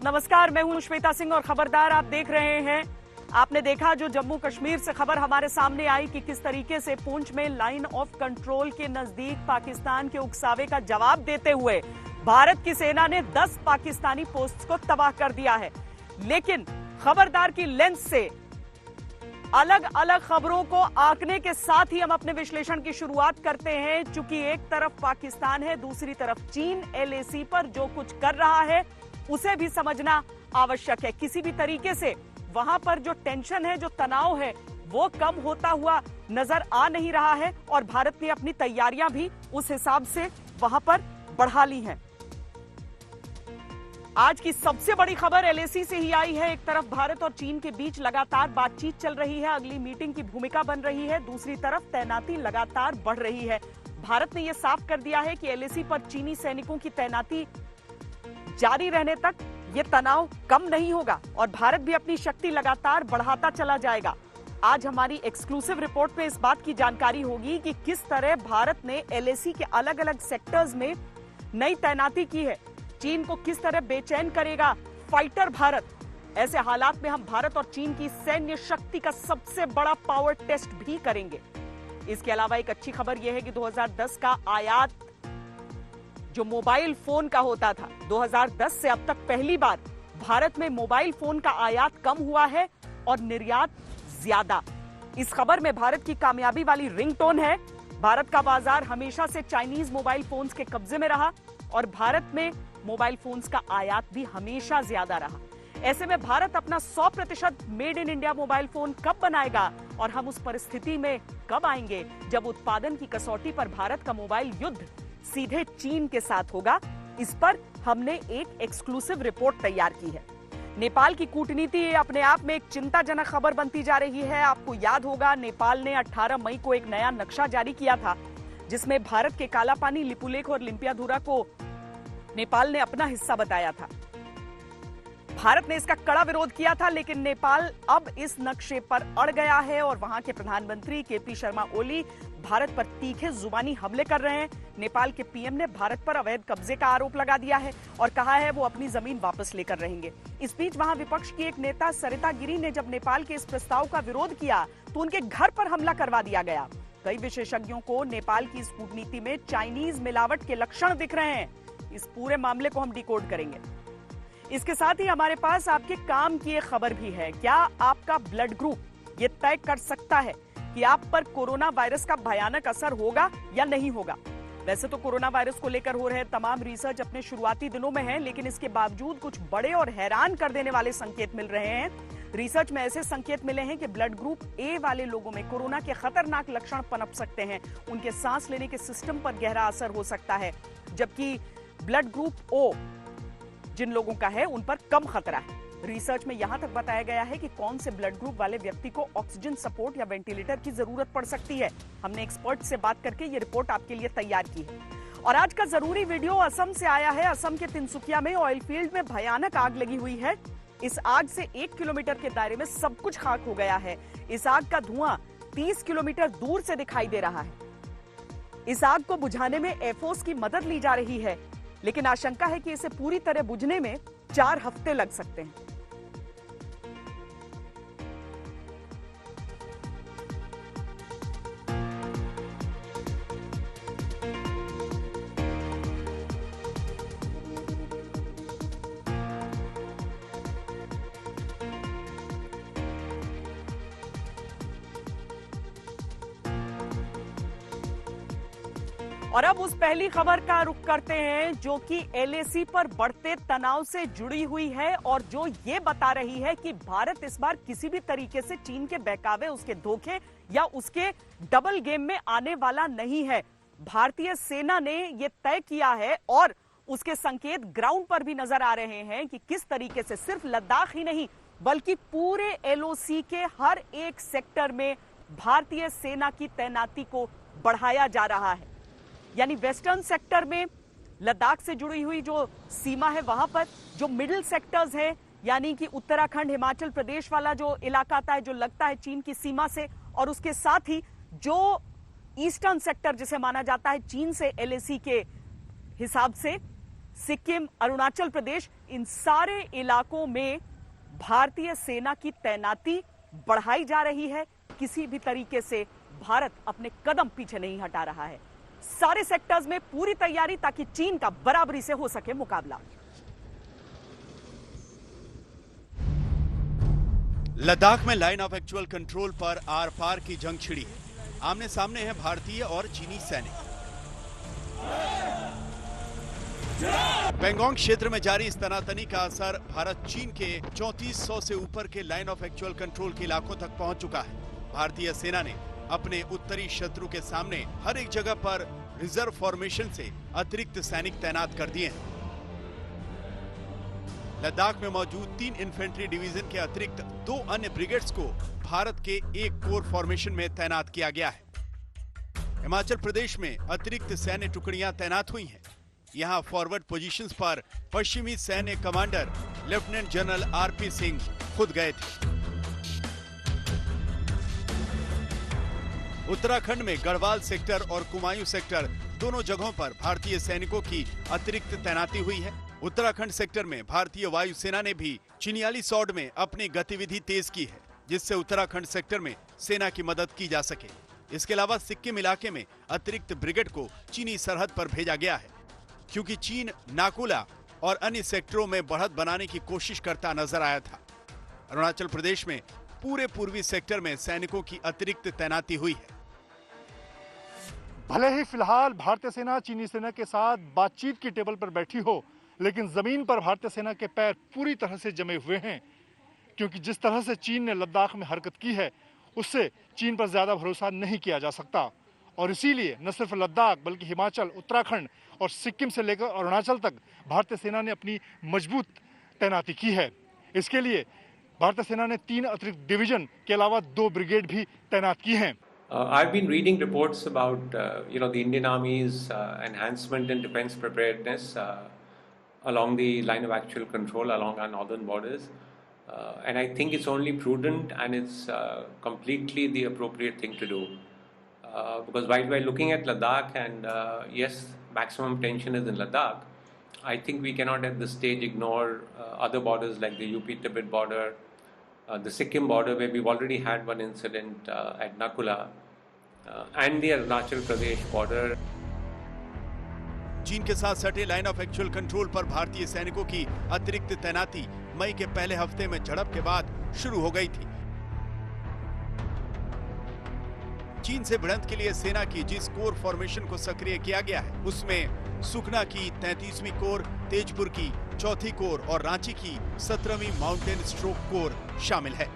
नमस्कार, मैं हूं श्वेता सिंह और खबरदार आप देख रहे हैं। आपने देखा जो जम्मू कश्मीर से खबर हमारे सामने आई कि किस तरीके से पुंछ में लाइन ऑफ कंट्रोल के नजदीक पाकिस्तान के उकसावे का जवाब देते हुए भारत की सेना ने 10 पाकिस्तानी पोस्ट्स को तबाह कर दिया है। लेकिन खबरदार की लेंस से अलग अलग खबरों को आंकने के साथ ही हम अपने विश्लेषण की शुरुआत करते हैं। चूंकि एक तरफ पाकिस्तान है, दूसरी तरफ चीन एलएसी पर जो कुछ कर रहा है उसे भी समझना आवश्यक है। किसी भी तरीके से वहां पर जो टेंशन है, जो तनाव है, वो कम होता हुआ नजर आ नहीं रहा है और भारत ने अपनी तैयारियां भी उस हिसाब से वहां पर बढ़ा ली हैं। आज की सबसे बड़ी खबर एलएसी से ही आई है। एक तरफ भारत और चीन के बीच लगातार बातचीत चल रही है, अगली मीटिंग की भूमिका बन रही है। दूसरी तरफ तैनाती लगातार बढ़ रही है। भारत ने यह साफ कर दिया है कि एलएसी पर चीनी सैनिकों की तैनाती जारी रहने तक यह तनाव कम नहीं होगा और भारत भी अपनी शक्ति लगातार बढ़ाता चला जाएगा। आज हमारी एक्सक्लूसिव रिपोर्ट में इस बात की जानकारी होगी कि किस तरह भारत ने एलएसी के अलग अलग सेक्टर्स में नई तैनाती की है। चीन को किस तरह बेचैन करेगा फाइटर भारत। ऐसे हालात में हम भारत और चीन की सैन्य शक्ति का सबसे बड़ा पावर टेस्ट भी करेंगे। इसके अलावा एक अच्छी खबर यह है कि 2010 का आयात जो मोबाइल फोन का होता था, 2010 से अब तक पहली बार भारत में मोबाइल फोन का आयात कम हुआ है और निर्यात ज्यादा। इस खबर में भारत की कामयाबी वाली रिंगटोन है। भारत का बाजार हमेशा से चाइनीज मोबाइल फोन्स के कब्जे में रहा और भारत में मोबाइल फोन्स का आयात भी हमेशा ज्यादा रहा। ऐसे में भारत अपना 100% made in India mobile phone कब बनाएगा और हम उस परिस्थिति में कब आएंगे जब उत्पादन की कसौटी पर भारत का मोबाइल युद्ध सीधे चीन के साथ होगा। इस पर हमने एक एक्सक्लूसिव रिपोर्ट तैयार की है। नेपाल की कूटनीति अपने आप में एक चिंताजनक खबर बनती जा रही है। आपको याद होगा नेपाल ने 18 मई को एक नया नक्शा जारी किया था जिसमें भारत के कालापानी, लिपुलेख और लिम्पियाधुरा को नेपाल ने अपना हिस्सा बताया था। भारत ने इसका कड़ा विरोध किया था, लेकिन नेपाल अब इस नक्शे पर अड़ गया है और वहां के प्रधानमंत्री केपी शर्मा ओली भारत पर तीखे जुबानी हमले कर रहे हैं। नेपाल के पीएम ने भारत पर अवैध कब्जे का आरोप लगा दिया है और कहा है वो अपनी जमीन वापस लेकर रहेंगे। इस बीच वहां विपक्ष की एक नेता सरिता गिरी ने जब नेपाल के इस प्रस्ताव का विरोध किया तो उनके घर पर हमला करवा दिया गया। कई विशेषज्ञों को नेपाल की इस कूटनीति में चाइनीज मिलावट के लक्षण दिख रहे हैं। इस पूरे मामले को हम डिकोड करेंगे। इसके साथ ही हमारे पास आपके काम की एक खबर भी है। क्या आपका ब्लड ग्रुप ये तय कर सकता है कि आप पर कोरोना वायरस का भयानक असर होगा या नहीं होगा? वैसे तो कोरोना वायरस को लेकर हो रहे तमाम रिसर्च अपने शुरुआती दिनों में है, लेकिन इसके बावजूद कुछ बड़े और हैरान कर देने वाले संकेत मिल रहे हैं। रिसर्च में ऐसे संकेत मिले हैं कि ब्लड ग्रुप ए वाले लोगों में कोरोना के खतरनाक लक्षण पनप सकते हैं। उनके सांस लेने के सिस्टम पर गहरा असर हो सकता है, जबकि ब्लड ग्रुप ओ जिन लोगों का है उन पर कम खतरा है। रिसर्च में यहां तक बताया गया है कि कौन से ब्लड ग्रुप वाले व्यक्ति को ऑक्सीजन सपोर्ट या वेंटिलेटर की जरूरत पड़ सकती है। हमने एक्सपर्ट से बात करके ये रिपोर्ट आपके लिए तैयार की है। और आज का जरूरी वीडियो असम से आया है। असम के तिनसुकिया में ऑयल फील्ड में भयानक आग लगी हुई है। इस आग से 1 किलोमीटर के दायरे में सब कुछ खाक हो गया है। इस आग का धुआं 30 किलोमीटर दूर से दिखाई दे रहा है। इस आग को बुझाने में एयरफोर्स की मदद ली जा रही है, लेकिन आशंका है कि इसे पूरी तरह बुझने में 4 हफ्ते लग सकते हैं। और अब उस पहली खबर का रुख करते हैं जो कि एलएसी पर बढ़ते तनाव से जुड़ी हुई है और जो ये बता रही है कि भारत इस बार किसी भी तरीके से चीन के बहकावे, उसके धोखे या उसके डबल गेम में आने वाला नहीं है। भारतीय सेना ने यह तय किया है और उसके संकेत ग्राउंड पर भी नजर आ रहे हैं कि किस तरीके से सिर्फ लद्दाख ही नहीं बल्कि पूरे एलओसी के हर एक सेक्टर में भारतीय सेना की तैनाती को बढ़ाया जा रहा है। यानी वेस्टर्न सेक्टर में लद्दाख से जुड़ी हुई जो सीमा है वहां पर जो मिडिल सेक्टर्स है, यानी कि उत्तराखंड, हिमाचल प्रदेश वाला जो इलाका आता है जो लगता है चीन की सीमा से, और उसके साथ ही जो ईस्टर्न सेक्टर जिसे माना जाता है चीन से एलएसी के हिसाब से, सिक्किम, अरुणाचल प्रदेश, इन सारे इलाकों में भारतीय सेना की तैनाती बढ़ाई जा रही है। किसी भी तरीके से भारत अपने कदम पीछे नहीं हटा रहा है। सारे सेक्टर्स में पूरी तैयारी ताकि चीन का बराबरी से हो सके मुकाबला। लद्दाख में लाइन ऑफ एक्चुअल कंट्रोल पर आर पार की जंग छिड़ी है। आमने सामने है भारतीय और चीनी सैनिक। पेंगोंग क्षेत्र में जारी इस तनातनी का असर भारत चीन के 3400 से ऊपर के लाइन ऑफ एक्चुअल कंट्रोल के इलाकों तक पहुंच चुका है। भारतीय सेना ने अपने उत्तरी शत्रु के सामने हर एक जगह पर रिजर्व फॉर्मेशन से अतिरिक्त सैनिक तैनात कर दिए हैं। लद्दाख में मौजूद 3 इन्फेंट्री डिवीजन के अतिरिक्त 2 अन्य ब्रिगेड्स को भारत के एक कोर फॉर्मेशन में तैनात किया गया है। हिमाचल प्रदेश में अतिरिक्त सैन्य टुकड़ियां तैनात हुई हैं। यहां फॉरवर्ड पोजीशंस पर पश्चिमी सैन्य commander lieutenant general RP Singh खुद गए थे। उत्तराखंड में गढ़वाल सेक्टर और कुमायूं सेक्टर दोनों जगहों पर भारतीय सैनिकों की अतिरिक्त तैनाती हुई है। उत्तराखंड सेक्टर में भारतीय वायुसेना ने भी चिनियाली सौड में अपनी गतिविधि तेज की है, जिससे उत्तराखंड सेक्टर में सेना की मदद की जा सके। इसके अलावा सिक्किम इलाके में अतिरिक्त ब्रिगेड को चीनी सरहद पर भेजा गया है, क्योंकि चीन नाकुला और अन्य सेक्टरों में बढ़त बनाने की कोशिश करता नजर आया था। अरुणाचल प्रदेश में पूरे पूर्वी सेक्टर में सैनिकों की अतिरिक्त तैनाती हुई है। भले ही फिलहाल भारतीय सेना चीनी सेना के साथ बातचीत की टेबल पर बैठी हो, लेकिन जमीन पर भारतीय सेना के पैर पूरी तरह से जमे हुए हैं, क्योंकि जिस तरह से चीन ने लद्दाख में हरकत की है, उससे चीन पर ज्यादा भरोसा नहीं किया जा सकता। और इसीलिए न सिर्फ लद्दाख बल्कि हिमाचल, उत्तराखंड और सिक्किम से लेकर अरुणाचल तक भारतीय सेना ने अपनी मजबूत तैनाती की है। इसके लिए भारतीय सेना ने 3 अतिरिक्त डिवीजन के अलावा 2 ब्रिगेड भी तैनात की हैं। I've been reading reports about the Indian Army's enhancement in defense preparedness along the line of actual control along our northern borders, and I think it's only prudent and it's completely the appropriate thing to do, because while we're looking at Ladakh and yes, maximum tension is in Ladakh, I think we cannot at this stage ignore other borders like the UP-Tibet border, the Sikkim border where we've already had one incident at Nakula, and the Arunachal Pradesh border. चीन के साथ सटे line of actual control पर भारतीय सैनिकों की अतिरिक्त तैनाती मई के पहले हफ्ते में झड़प के बाद शुरू हो गई थी। चीन से भिड़ंत के लिए सेना की जिस कोर फॉर्मेशन को सक्रिय किया गया है, उसमें सुकना की 33वीं कोर, तेजपुर की 4थी कोर और रांची की 17वीं माउंटेन स्ट्रोक कोर शामिल है।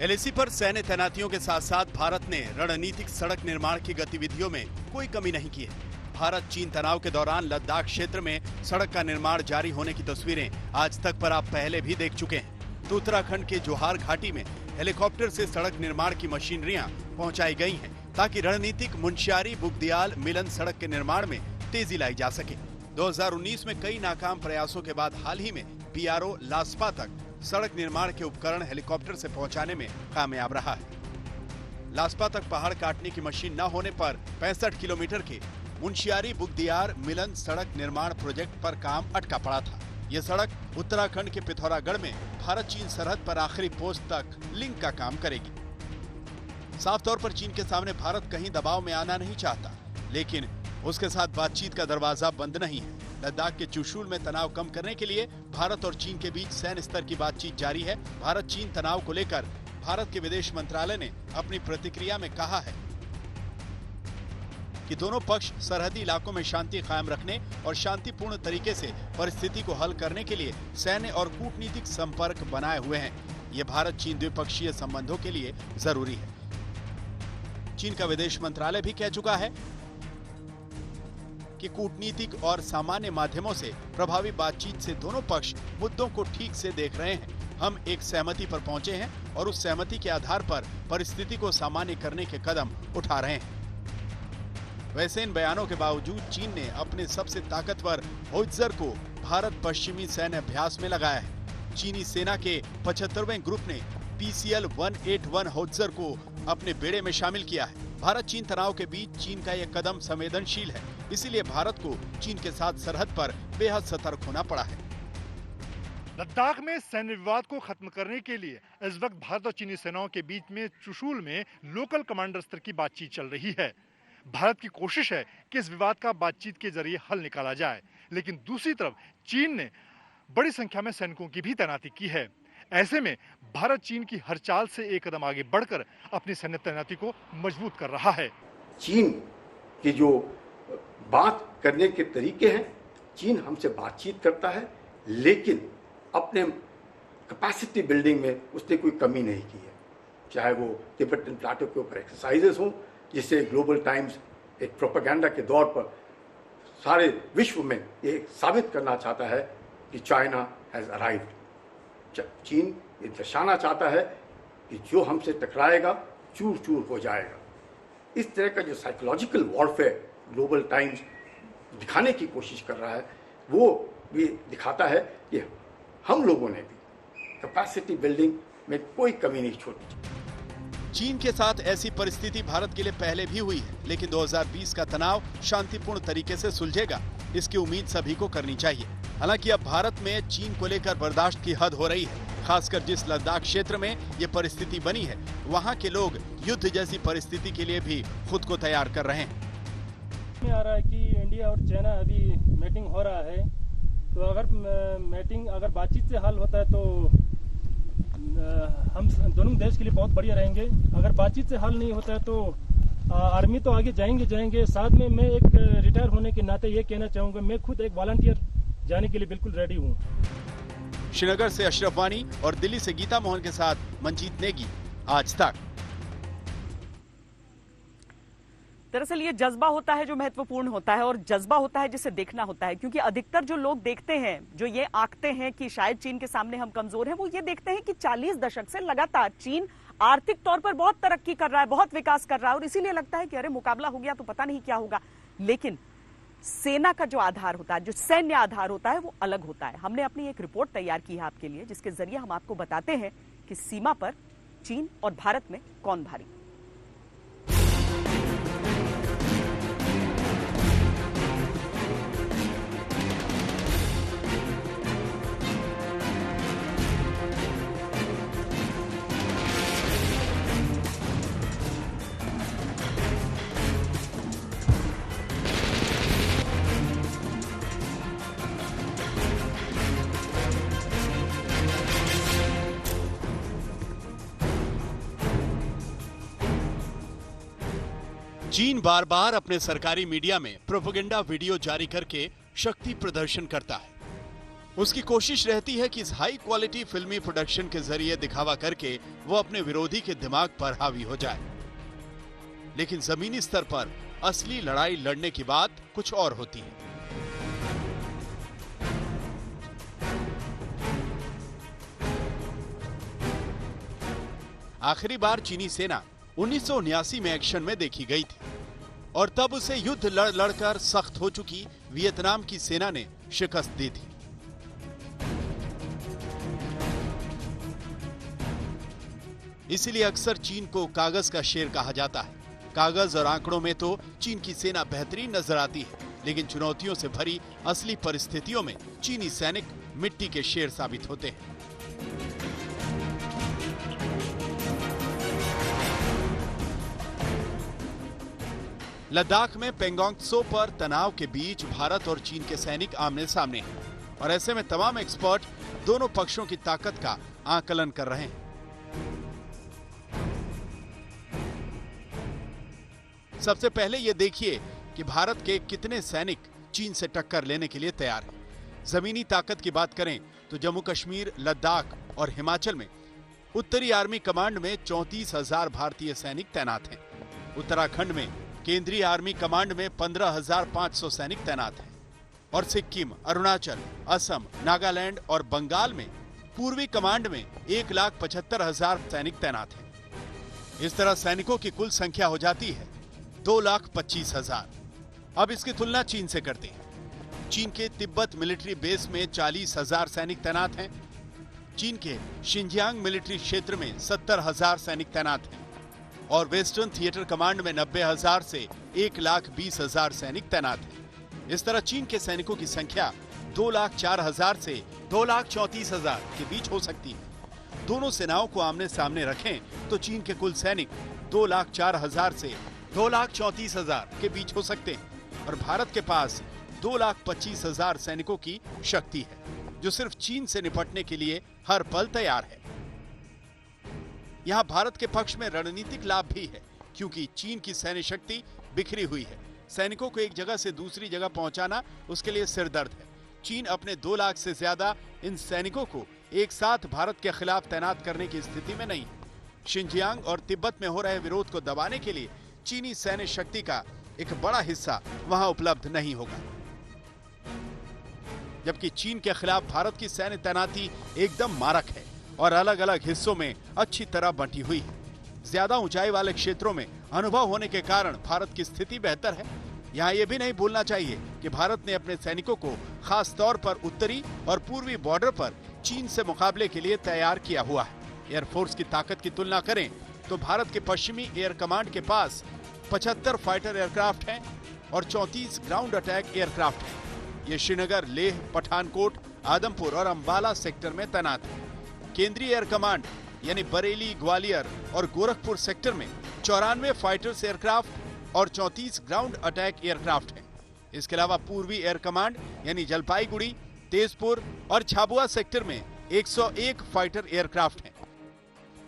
एलएसी पर सैन्य तैनातियों के साथ साथ भारत ने रणनीतिक सड़क निर्माण की गतिविधियों में कोई कमी नहीं की है। भारत चीन तनाव के दौरान लद्दाख क्षेत्र में सड़क का निर्माण जारी होने की तस्वीरें आज तक पर आप पहले भी देख चुके हैं। तो उत्तराखंड के जोहार घाटी में हेलीकॉप्टर से सड़क निर्माण की मशीनरियां पहुंचाई गई हैं, ताकि रणनीतिक मुंशियारी बुगदियाल मिलन सड़क के निर्माण में तेजी लाई जा सके। 2019 में कई नाकाम प्रयासों के बाद हाल ही में बीआरओ लास्पा तक सड़क निर्माण के उपकरण हेलीकॉप्टर से पहुंचाने में कामयाब रहा है। लास्पा तक पहाड़ काटने की मशीन न होने पर 65 किलोमीटर के मुंशियारी बुगदियार मिलन सड़क निर्माण प्रोजेक्ट पर काम अटका पड़ा था। यह सड़क उत्तराखंड के पिथौरागढ़ में भारत चीन सरहद पर आखिरी पोस्ट तक लिंक का काम करेगी। साफ तौर पर चीन के सामने भारत कहीं दबाव में आना नहीं चाहता, लेकिन उसके साथ बातचीत का दरवाजा बंद नहीं है। लद्दाख के चुशूल में तनाव कम करने के लिए भारत और चीन के बीच सैन्य स्तर की बातचीत जारी है। भारत चीन तनाव को लेकर भारत के विदेश मंत्रालय ने अपनी प्रतिक्रिया में कहा है कि दोनों पक्ष सरहदी इलाकों में शांति कायम रखने और शांतिपूर्ण तरीके से परिस्थिति को हल करने के लिए सैन्य और कूटनीतिक संपर्क बनाए हुए हैं। ये भारत चीन द्विपक्षीय संबंधों के लिए जरूरी है। चीन का विदेश मंत्रालय भी कह चुका है कि कूटनीतिक और सामान्य माध्यमों से प्रभावी बातचीत से दोनों पक्ष मुद्दों को ठीक से देख रहे हैं। हम एक सहमति पर पहुंचे हैं और उस सहमति के आधार पर परिस्थिति को सामान्य करने के कदम उठा रहे हैं। वैसे इन बयानों के बावजूद चीन ने अपने सबसे ताकतवर होइत्जर को भारत पश्चिमी सैन्य अभ्यास में लगाया है। चीनी सेना के 75वें ग्रुप ने PCL-181 होइत्जर को अपने बेड़े में शामिल किया है। भारत चीन तनाव के बीच चीन का यह कदम संवेदनशील है, इसीलिए भारत को चीन के साथ सरहद पर बेहद सतर्क होना पड़ा है। लद्दाख में सैन्य विवाद को खत्म करने के लिए इस वक्त भारत और चीनी सेनाओं के बीच में चुशूल में लोकल कमांडर स्तर की बातचीत चल रही है। भारत की कोशिश है कि इस विवाद का बातचीत के जरिए हल निकाला जाए, लेकिन दूसरी तरफ चीन ने बड़ी संख्या में सैनिकों की भी तैनाती की है। ऐसे में भारत चीन की हर चाल से एक कदम आगे बढ़कर अपनी सैन्य तैनाती को मजबूत कर रहा है। चीन की जो बात करने के तरीके हैं, चीन हमसे बातचीत करता है, लेकिन अपने कैपेसिटी बिल्डिंग में उसने कोई कमी नहीं की है। चाहे वो तिब्बतन प्लाटो के ऊपर एक्सरसाइजेस हों, जिससे ग्लोबल टाइम्स एक प्रोपेगेंडा के दौर पर सारे विश्व में ये साबित करना चाहता है कि चाइना हैज अराइव्ड। चीन ये दर्शाना चाहता है कि जो हमसे टकराएगा चूर चूर हो जाएगा। इस तरह का जो साइकोलॉजिकल वॉरफेयर ग्लोबल टाइम्स दिखाने की कोशिश कर रहा है, वो भी दिखाता है कि हम लोगों ने भी कैपेसिटी बिल्डिंग में कोई कमी नहीं छोड़ी। चीन के साथ ऐसी परिस्थिति भारत के लिए पहले भी हुई है, लेकिन 2020 का तनाव शांतिपूर्ण तरीके से सुलझेगा, इसकी उम्मीद सभी को करनी चाहिए। हालांकि अब भारत में चीन को लेकर बर्दाश्त की हद हो रही है, खासकर जिस लद्दाख क्षेत्र में ये परिस्थिति बनी है, वहाँ के लोग युद्ध जैसी परिस्थिति के लिए भी खुद को तैयार कर रहे हैं। आ रहा है कि इंडिया और चाइना अभी मीटिंग हो रहा है, तो अगर बातचीत से हल होता है तो हम दोनों देश के लिए बहुत बढ़िया रहेंगे। अगर बातचीत से हल नहीं होता है तो आर्मी तो आगे जाएंगे। साथ में मैं एक रिटायर होने के नाते ये कहना चाहूँगा, मैं खुद एक वॉलंटियर जाने के लिए बिल्कुल रेडी हूँ। श्रीनगर से अशरफ वानी और दिल्ली से गीता मोहन के साथ मंजीत नेगी, आज तक। दरअसल ये जज्बा होता है जो महत्वपूर्ण होता है, और जज्बा होता है जिसे देखना होता है, क्योंकि अधिकतर जो लोग देखते हैं, जो ये आंकते हैं कि शायद चीन के सामने हम कमजोर हैं, वो ये देखते हैं कि 40 दशक से लगातार चीन आर्थिक तौर पर बहुत तरक्की कर रहा है, बहुत विकास कर रहा है, और इसीलिए लगता है कि अरे मुकाबला हो गया तो पता नहीं क्या होगा। लेकिन सेना का जो आधार होता है, जो सैन्य आधार होता है, वो अलग होता है। हमने अपनी एक रिपोर्ट तैयार की है आपके लिए, जिसके जरिए हम आपको बताते हैं कि सीमा पर चीन और भारत में कौन भारी। चीन बार बार अपने सरकारी मीडिया में प्रोपेगेंडा वीडियो जारी करके शक्ति प्रदर्शन करता है। उसकी कोशिश रहती है कि इस हाई क्वालिटी फिल्मी प्रोडक्शन के जरिए दिखावा करके वो अपने विरोधी के दिमाग पर हावी हो जाए। लेकिन जमीनी स्तर पर असली लड़ाई लड़ने की बात कुछ और होती है। आखिरी बार चीनी सेना 1979 में एक्शन में देखी गई थी, और तब उसे युद्ध लड़ लड़कर सख्त हो चुकी वियतनाम की सेना ने शिकस्त दी थी। इसीलिए अक्सर चीन को कागज का शेर कहा जाता है। कागज और आंकड़ों में तो चीन की सेना बेहतरीन नजर आती है, लेकिन चुनौतियों से भरी असली परिस्थितियों में चीनी सैनिक मिट्टी के शेर साबित होते हैं। लद्दाख में पेंगोंग त्सो पर तनाव के बीच भारत और चीन के सैनिक आमने सामने हैं, और ऐसे में तमाम एक्सपर्ट दोनों पक्षों की ताकत का आकलन कर रहे हैं। सबसे पहले ये देखिए कि भारत के कितने सैनिक चीन से टक्कर लेने के लिए तैयार हैं। जमीनी ताकत की बात करें तो जम्मू कश्मीर, लद्दाख और हिमाचल में उत्तरी आर्मी कमांड में 34,000 भारतीय सैनिक तैनात हैं। उत्तराखंड में केंद्रीय आर्मी कमांड में 15,500 सैनिक तैनात हैं, और सिक्किम, अरुणाचल, असम, नागालैंड और बंगाल में पूर्वी कमांड में 1,75,000 सैनिक तैनात हैं। इस तरह सैनिकों की कुल संख्या हो जाती है 2,25,000। अब इसकी तुलना चीन से करते हैं। चीन के तिब्बत मिलिट्री बेस में 40,000 सैनिक तैनात हैं। चीन के शिनजियांग मिलिट्री क्षेत्र में 70,000 सैनिक तैनात हैं, और वेस्टर्न थिएटर कमांड में 90,000 से 1,20,000 सैनिक तैनात हैं। इस तरह चीन के सैनिकों की संख्या 2,04,000 से 2,34,000 के बीच हो सकती है। दोनों सेनाओं को आमने सामने रखें तो चीन के कुल सैनिक 2,04,000 से 2,34,000 के बीच हो सकते हैं और भारत के पास 2,25,000 सैनिकों की शक्ति है, जो सिर्फ चीन से निपटने के लिए हर पल तैयार है। यहाँ भारत के पक्ष में रणनीतिक लाभ भी है, क्योंकि चीन की सैन्य शक्ति बिखरी हुई है। सैनिकों को एक जगह से दूसरी जगह पहुंचाना उसके लिए सिरदर्द है। चीन अपने 2 लाख से ज्यादा इन सैनिकों को एक साथ भारत के खिलाफ तैनात करने की स्थिति में नहीं है। शिनजियांग और तिब्बत में हो रहे विरोध को दबाने के लिए चीनी सैन्य शक्ति का एक बड़ा हिस्सा वहां उपलब्ध नहीं होगा, जबकि चीन के खिलाफ भारत की सैन्य तैनाती एकदम मारक है और अलग अलग हिस्सों में अच्छी तरह बंटी हुई है। ज्यादा ऊंचाई वाले क्षेत्रों में अनुभव होने के कारण भारत की स्थिति बेहतर है। यहाँ ये भी नहीं भूलना चाहिए कि भारत ने अपने सैनिकों को खास तौर पर उत्तरी और पूर्वी बॉर्डर पर चीन से मुकाबले के लिए तैयार किया हुआ है। एयरफोर्स की ताकत की तुलना करें तो भारत के पश्चिमी एयर कमांड के पास 75 फाइटर एयरक्राफ्ट हैं और 34 ग्राउंड अटैक एयरक्राफ्ट हैं। ये श्रीनगर, लेह, पठानकोट, आदमपुर और अंबाला सेक्टर में तैनात है। केंद्रीय एयर कमांड यानी बरेली, ग्वालियर और गोरखपुर सेक्टर में 94 फाइटर्स एयरक्राफ्ट और 34 ग्राउंड अटैक एयरक्राफ्ट हैं। इसके अलावा पूर्वी एयर कमांड यानी जलपाईगुड़ी, तेजपुर और झाबुआ सेक्टर में 101 फाइटर एयरक्राफ्ट हैं।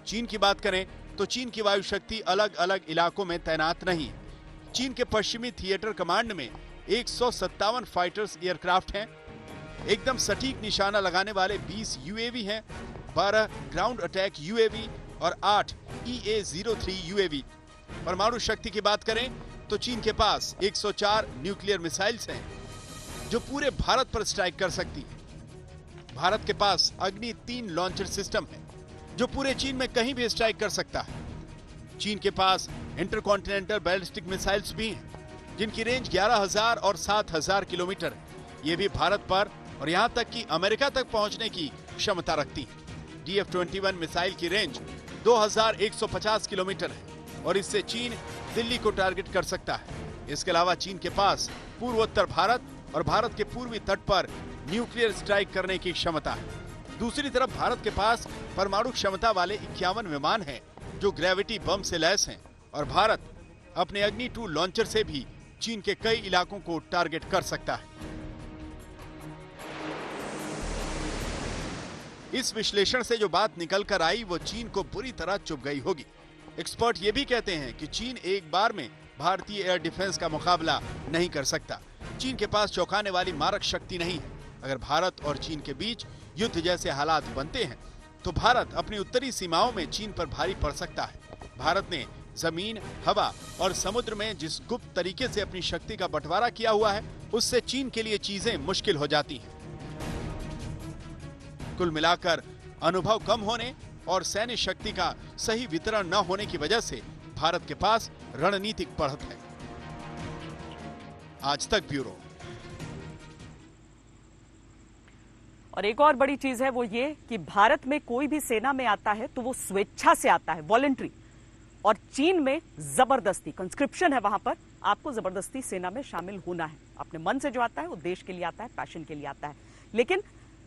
चीन की बात करें तो चीन की वायु शक्ति अलग अलग इलाकों में तैनात नहीं है। चीन के पश्चिमी थिएटर कमांड में 157 फाइटर्स एयरक्राफ्ट हैं, एकदम सटीक निशाना लगाने वाले 20 यूएवी हैं, 12 ग्राउंड अटैक यूएवी और 8 EA-03 यूएवी। परमाणु शक्ति की बात करें तो चीन के पास 104 न्यूक्लियर मिसाइल्स हैं, जो पूरे भारत पर स्ट्राइक कर सकती है। भारत के पास अग्नि 3 लॉन्चर सिस्टम है, जो पूरे चीन में कहीं भी स्ट्राइक कर सकता है। चीन के पास इंटरकॉन्टिनेंटल बैलिस्टिक मिसाइल्स भी हैं, जिनकी रेंज 11,000 और 7,000 किलोमीटर है। ये भी भारत पर और यहाँ तक कि अमेरिका तक पहुंचने की क्षमता रखती है। DF-21 मिसाइल की रेंज 2,150 किलोमीटर है और इससे चीन दिल्ली को टारगेट कर सकता है। इसके अलावा चीन के पास पूर्वोत्तर भारत और भारत के पूर्वी तट पर न्यूक्लियर स्ट्राइक करने की क्षमता है। दूसरी तरफ भारत के पास परमाणु क्षमता वाले 51 विमान हैं, जो ग्रेविटी बम से लैस हैं और भारत अपने अग्नि 2 लॉन्चर से भी चीन के कई इलाकों को टारगेट कर सकता है। इस विश्लेषण से जो बात निकल कर आई वो चीन को बुरी तरह चुभ गई होगी। एक्सपर्ट ये भी कहते हैं कि चीन एक बार में भारतीय एयर डिफेंस का मुकाबला नहीं कर सकता। चीन के पास चौंकाने वाली मारक शक्ति नहीं है। अगर भारत और चीन के बीच युद्ध जैसे हालात बनते हैं तो भारत अपनी उत्तरी सीमाओं में चीन पर भारी पड़ सकता है। भारत ने जमीन, हवा और समुद्र में जिस गुप्त तरीके से अपनी शक्ति का बंटवारा किया हुआ है, उससे चीन के लिए चीजें मुश्किल हो जाती हैं। कुल मिलाकर अनुभव कम होने और सैन्य शक्ति का सही वितरण न होने की वजह से भारत के पास रणनीतिक बढ़त है। आज तक ब्यूरो। और एक और बड़ी चीज है वो ये कि भारत में कोई भी सेना में आता है तो वो स्वेच्छा से आता है, वॉलंटरी। और चीन में जबरदस्ती कंस्क्रिप्शन है, वहां पर आपको जबरदस्ती सेना में शामिल होना है। अपने मन से जो आता है वो देश के लिए आता है, पैशन के लिए आता है। लेकिन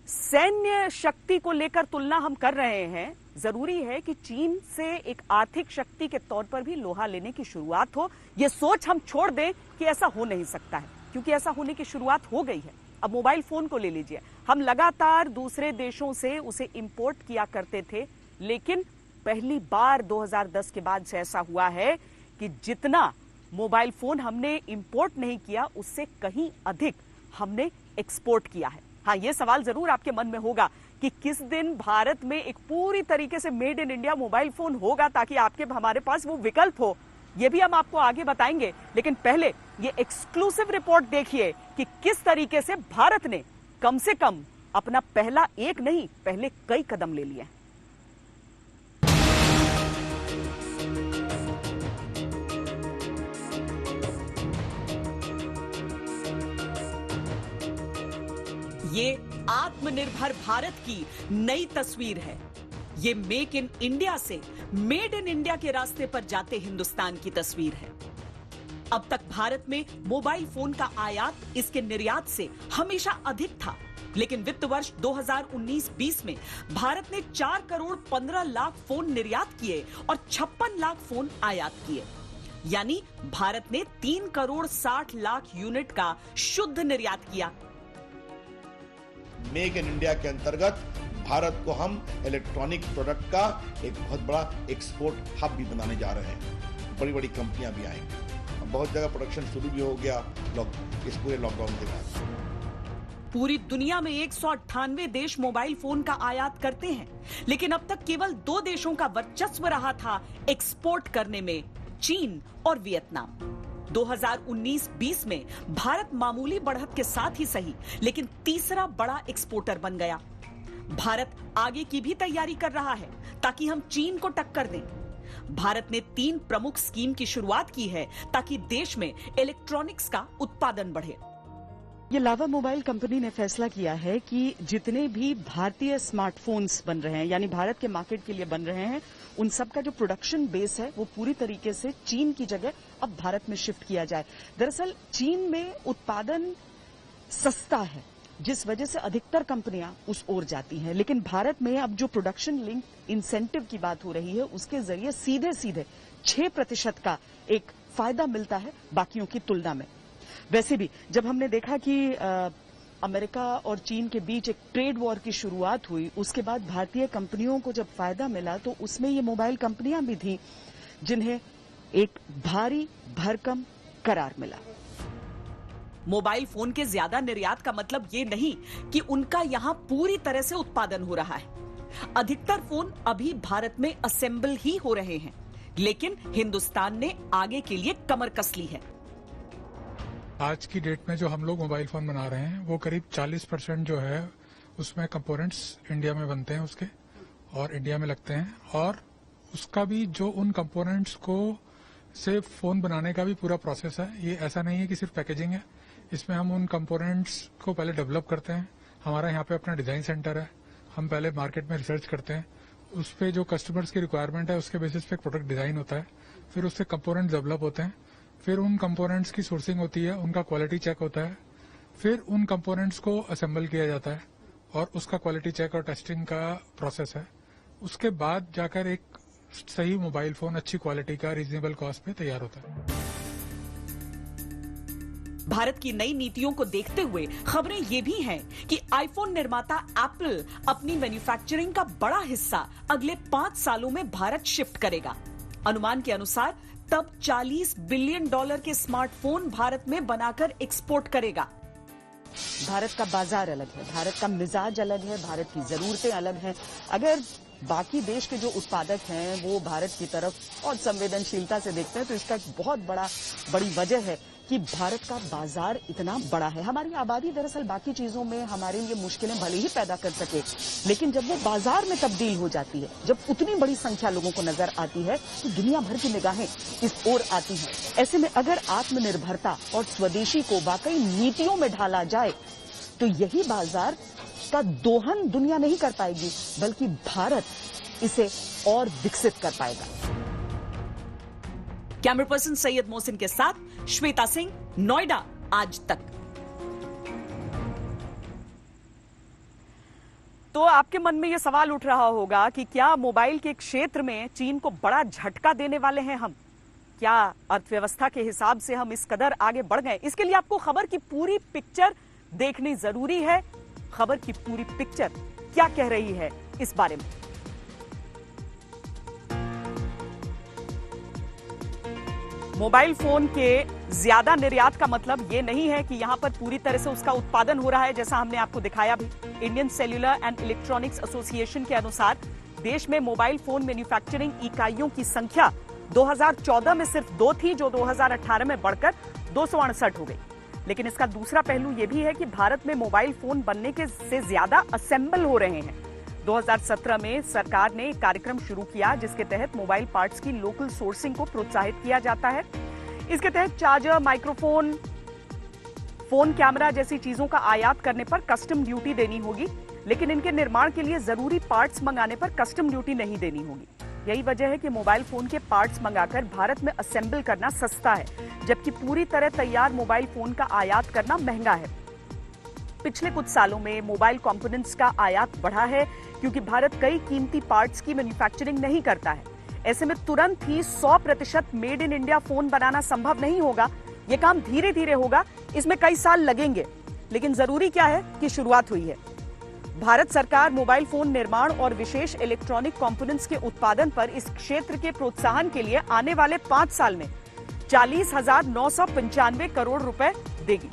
सैन्य शक्ति को लेकर तुलना हम कर रहे हैं, जरूरी है कि चीन से एक आर्थिक शक्ति के तौर पर भी लोहा लेने की शुरुआत हो। यह सोच हम छोड़ दें कि ऐसा हो नहीं सकता है, क्योंकि ऐसा होने की शुरुआत हो गई है। अब मोबाइल फोन को ले लीजिए, हम लगातार दूसरे देशों से उसे इंपोर्ट किया करते थे, लेकिन पहली बार 2010 के बाद से ऐसा हुआ है कि जितना मोबाइल फोन हमने इंपोर्ट नहीं किया, उससे कहीं अधिक हमने एक्सपोर्ट किया है। हाँ, यह सवाल जरूर आपके मन में होगा कि किस दिन भारत में एक पूरी तरीके से made in India mobile phone होगा, ताकि आपके हमारे पास वो विकल्प हो। ये भी हम आपको आगे बताएंगे, लेकिन पहले ये एक्सक्लूसिव रिपोर्ट देखिए कि किस तरीके से भारत ने कम से कम अपना पहला एक नहीं, पहले कई कदम ले लिए। ये आत्मनिर्भर भारत की नई तस्वीर है। ये मेक इन इंडिया से मेड इन इंडिया के रास्ते पर जाते हिंदुस्तान की तस्वीर है। अब तक भारत में मोबाइल फोन का आयात इसके निर्यात से हमेशा अधिक था, लेकिन वित्त वर्ष 2019-20 में भारत ने 4 करोड़ 15 लाख फोन निर्यात किए और 56 लाख फोन आयात किए। यानी भारत ने 3 करोड़ 60 लाख यूनिट का शुद्ध निर्यात किया। मेक इन इंडिया के अंतर्गत भारत को हम इलेक्ट्रॉनिक प्रोडक्ट का एक बहुत बड़ा एक्सपोर्ट हब भी बनाने जा रहे हैं। बड़ी बड़ी कंपनियां भी आएंगी। बहुत जगह प्रोडक्शन शुरू भी हो गया इस पूरे लॉकडाउन के बाद। पूरी दुनिया में 198 देश मोबाइल फोन का आयात करते हैं, लेकिन अब तक केवल 2 देशों का वर्चस्व रहा था एक्सपोर्ट करने में, चीन और वियतनाम। 2019-20 में भारत मामूली बढ़त के साथ ही सही, लेकिन तीसरा बड़ा एक्सपोर्टर बन गया। भारत आगे की भी तैयारी कर रहा है ताकि हम चीन को टक्कर दें। भारत ने 3 प्रमुख स्कीम की शुरुआत की है ताकि देश में इलेक्ट्रॉनिक्स का उत्पादन बढ़े। ये लावा मोबाइल कंपनी ने फैसला किया है कि जितने भी भारतीय स्मार्टफोन्स बन रहे हैं, यानी भारत के मार्केट के लिए बन रहे हैं, उन सब का जो प्रोडक्शन बेस है वो पूरी तरीके से चीन की जगह अब भारत में शिफ्ट किया जाए। दरअसल चीन में उत्पादन सस्ता है, जिस वजह से अधिकतर कंपनियां उस ओर जाती हैं, लेकिन भारत में अब जो प्रोडक्शन लिंक इंसेंटिव की बात हो रही है उसके जरिए सीधे 6% का एक फायदा मिलता है बाकियों की तुलना में। वैसे भी जब हमने देखा कि अमेरिका और चीन के बीच एक ट्रेड वॉर की शुरुआत हुई, उसके बाद भारतीय कंपनियों को जब फायदा मिला तो उसमें ये मोबाइल कंपनियां भी थीं जिन्हें एक भारी भरकम करार मिला। मोबाइल फोन के ज्यादा निर्यात का मतलब ये नहीं कि उनका यहां पूरी तरह से उत्पादन हो रहा है। अधिकतर फोन अभी भारत में असेंबल ही हो रहे हैं, लेकिन हिंदुस्तान ने आगे के लिए कमर कस ली है। आज की डेट में जो हम लोग मोबाइल फोन बना रहे हैं वो करीब 40% जो है उसमें कंपोनेंट्स इंडिया में बनते हैं उसके, और इंडिया में लगते हैं, और उसका भी जो उन कंपोनेंट्स को से फोन बनाने का भी पूरा प्रोसेस है। ये ऐसा नहीं है कि सिर्फ पैकेजिंग है, इसमें हम उन कंपोनेंट्स को पहले डेवलप करते हैं। हमारा यहाँ पे अपना डिजाइन सेंटर है, हम पहले मार्केट में रिसर्च करते हैं, उस पे जो कस्टमर्स की रिक्वायरमेंट है उसके बेसिस पे प्रोडक्ट डिजाइन होता है, फिर उससे कंपोनेंट्स डेवलप होते हैं, फिर उन कंपोनेंट्स की सोर्सिंग होती है, उनका क्वालिटी चेक होता है, फिर उन कंपोनेंट्स को असेंबल किया जाता है और उसका क्वालिटी चेक और टेस्टिंग का प्रोसेस है। उसके बाद जाकर एक सही मोबाइल फोन अच्छी क्वालिटी का रीजनेबल कॉस्ट पे तैयार होता है। भारत की नई नीतियों को देखते हुए खबरें ये भी हैं कि आईफोन निर्माता एप्पल अपनी मैन्युफैक्चरिंग का बड़ा हिस्सा अगले 5 सालों में भारत शिफ्ट करेगा। अनुमान के अनुसार तब $40 बिलियन के स्मार्टफोन भारत में बनाकर एक्सपोर्ट करेगा। भारत का बाजार अलग है, भारत का मिजाज अलग है, भारत की जरूरतें अलग हैं। अगर बाकी देश के जो उत्पादक हैं वो भारत की तरफ और संवेदनशीलता से देखते हैं तो इसका एक बहुत बड़ी वजह है कि भारत का बाजार इतना बड़ा है। हमारी आबादी दरअसल बाकी चीजों में हमारे लिए मुश्किलें भले ही पैदा कर सके, लेकिन जब वो बाजार में तब्दील हो जाती है, जब उतनी बड़ी संख्या लोगों को नजर आती है तो दुनिया भर की निगाहें इस ओर आती हैं। ऐसे में अगर आत्मनिर्भरता और स्वदेशी को वाकई नीतियों में ढाला जाए तो यही बाजार का दोहन दुनिया नहीं कर पाएगी, बल्कि भारत इसे और विकसित कर पाएगा। कैमरा पर्सन सैयद मोहसिन के साथ श्वेता सिंह, नोएडा, आज तक। तो आपके मन में यह सवाल उठ रहा होगा कि क्या मोबाइल के क्षेत्र में चीन को बड़ा झटका देने वाले हैं हम? क्या अर्थव्यवस्था के हिसाब से हम इस कदर आगे बढ़ गए? इसके लिए आपको खबर की पूरी पिक्चर देखनी जरूरी है। खबर की पूरी पिक्चर क्या कह रही है इस बारे में? मोबाइल फोन के ज्यादा निर्यात का मतलब यह नहीं है कि यहां पर पूरी तरह से उसका उत्पादन हो रहा है, जैसा हमने आपको दिखाया भी। Indian cellular and electronics association के अनुसार देश में मोबाइल फोन मैन्युफैक्चरिंग इकाइयों की संख्या 2014 में सिर्फ 2 थी, जो 2018 में बढ़कर 268 हो गई। लेकिन इसका दूसरा पहलू यह भी है कि भारत में मोबाइल फोन बनने के से ज्यादा असेंबल हो रहे हैं। 2017 में सरकार ने एक कार्यक्रम शुरू किया जिसके तहत मोबाइल पार्ट्स की लोकल सोर्सिंग को प्रोत्साहित किया जाता है। इसके तहत चार्जर, माइक्रोफोन, फोन, कैमरा जैसी चीजों का आयात करने पर कस्टम ड्यूटी देनी होगी, लेकिन इनके निर्माण के लिए जरूरी पार्ट्स मंगाने पर कस्टम ड्यूटी नहीं देनी होगी। यही वजह है कि मोबाइल फोन के पार्ट्स मंगाकर भारत में असेंबल करना सस्ता है, जबकि पूरी तरह तैयार मोबाइल फोन का आयात करना महंगा है। पिछले कुछ सालों में मोबाइल कंपोनेंट्स का आयात बढ़ा है, क्योंकि भारत कई कीमती पार्ट्स की मैन्युफैक्चरिंग नहीं करता है। ऐसे में तुरंत ही 100% मेड इन इंडिया फोन बनाना संभव नहीं होगा। ये काम धीरे धीरे होगा, इसमें कई साल लगेंगे, लेकिन जरूरी क्या है कि शुरुआत हुई है। भारत सरकार मोबाइल फोन निर्माण और विशेष इलेक्ट्रॉनिक कंपोनेंट्स के उत्पादन पर इस क्षेत्र के प्रोत्साहन के लिए आने वाले 5 साल में 40,995 करोड़ रुपए देगी।